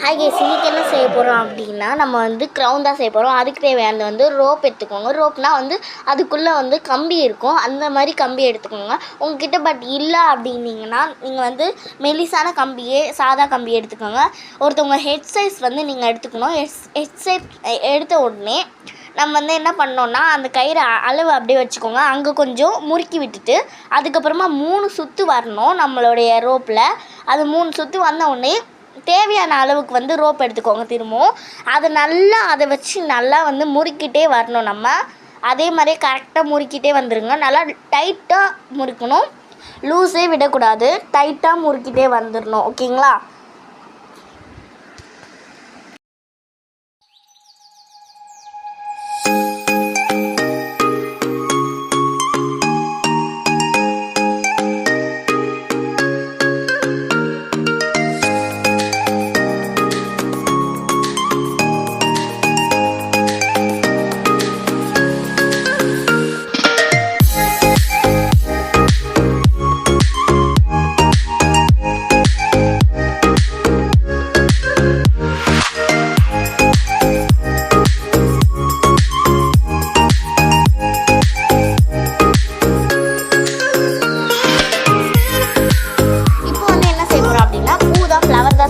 Hi guys, இன்றைக்கி என்ன செய்ய போகிறோம் அப்படின்னா நம்ம வந்து க்ரௌன் தான் செய்ய போகிறோம். அதுக்கு தேவையானது வந்து ரோப் எடுத்துக்கோங்க. ரோப்னால் வந்து அதுக்குள்ளே வந்து கம்பி இருக்கும், அந்த மாதிரி கம்பி எடுத்துக்கோங்க. உங்ககிட்ட பட் இல்லை அப்படின்னீங்கன்னா நீங்கள் வந்து மெலிசான கம்பியே சாதா கம்பி எடுத்துக்கோங்க. ஒருத்தவங்க ஹெட் சைஸ் வந்து நீங்கள் எடுத்துக்கணும். ஹெட் சைஸ் எடுத்த உடனே நம்ம வந்து என்ன பண்ணோன்னா அந்த கயிறு அளவு அப்படியே வச்சுக்கோங்க. அங்கே கொஞ்சம் முறுக்கி விட்டுட்டு அதுக்கப்புறமா 3 சுற்று வரணும் நம்மளுடைய ரோப்பில். அது 3 சுற்று வந்த உடனே தேவையான அளவுக்கு வந்து ரோப் எடுத்துக்கோங்க. திரும்பவும் அதை வச்சு நல்லா வந்து முறுக்கிட்டே வரணும். நம்ம அதே மாதிரியே கரெக்டாக முறுக்கிட்டே வந்துடுங்க. நல்லா டைட்டாக முறுக்கணும், லூஸே விடக்கூடாது. டைட்டாக முறுக்கிட்டே வந்துடணும். ஓகேங்களா?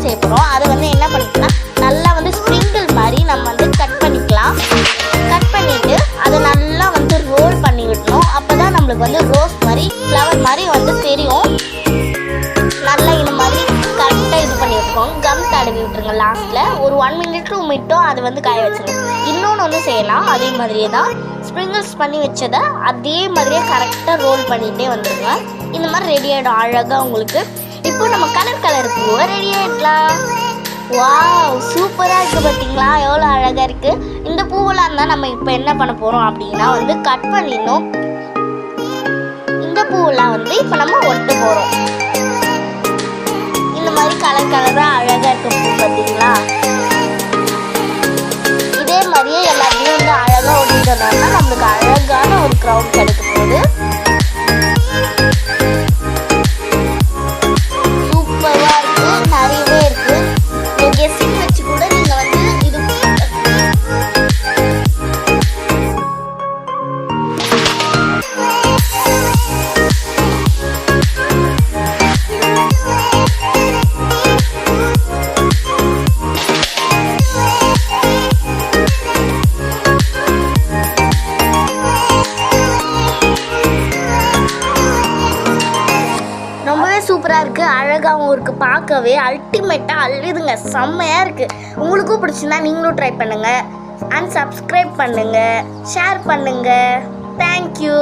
செய்ய போகிறோம். அதை வந்து என்ன பண்ணிக்கலாம், நல்லா வந்து ஸ்ப்ரிங்கிள் மாதிரி நம்ம வந்து கட் பண்ணிக்கலாம். கட் பண்ணிவிட்டு அதை நல்லா வந்து ரோல் பண்ணி விடணும். அப்போ தான் நம்மளுக்கு வந்து ரோஸ் மாதிரி ஃப்ளவர் மாதிரி வந்து தெரியும். நல்லா இந்த மாதிரி கரெக்டாக இது பண்ணி விட்டுருக்கோம். கம் தடவி விட்டுருங்க. லாஸ்ட்டில் ஒரு 1 மினிட் மட்டும் அதை வந்து காய வச்சுருங்க. இன்னொன்று வந்து செய்யலாம், அதே மாதிரியே தான் ஸ்ப்ரிங்கிள்ஸ் பண்ணி வச்சதை அதே மாதிரியே கரெக்டாக ரோல் பண்ணிகிட்டே வந்துடுங்க. இந்த மாதிரி ரெடி ஆகிடும் அழகாக உங்களுக்கு. இப்போ நம்ம கலர் பூவை ரெடி ஆகிடலாம். வாவ், சூப்பராக இருக்குது பார்த்தீங்களா, எவ்வளோ அழகாக இருக்குது. இந்த பூவெல்லாம் இருந்தால் நம்ம இப்போ என்ன பண்ண போகிறோம் அப்படின்னா வந்து கட் பண்ணிடணும். இந்த பூவெல்லாம் வந்து இப்போ நம்ம ஒட்ட போகிறோம். இந்த மாதிரி கலராக அழகாக இருக்க பூ பார்த்தீங்களா. இதே மாதிரியே எல்லாத்தையும் வந்து அழகாக ஒட்டிட்டோம்னா நம்மளுக்கு அழகான ஒரு க்ரௌன் கிடைக்கும் போது நிறையவே இருக்கு. கெஸ்டிங் வச்சு கூட நீங்க வந்து இது ரொம்பவே சூப்பராக இருக்குது, அழகாகவும் இருக்குது, பார்க்கவே அல்டிமேட்டாக அள்ளுதுங்க, செம்மையாக இருக்குது. உங்களுக்கும் பிடிச்சிருந்தா நீங்களும் ட்ரை பண்ணுங்கள். அண்ட் சப்ஸ்கிரைப் பண்ணுங்கள், ஷேர் பண்ணுங்கள். தேங்க்யூ.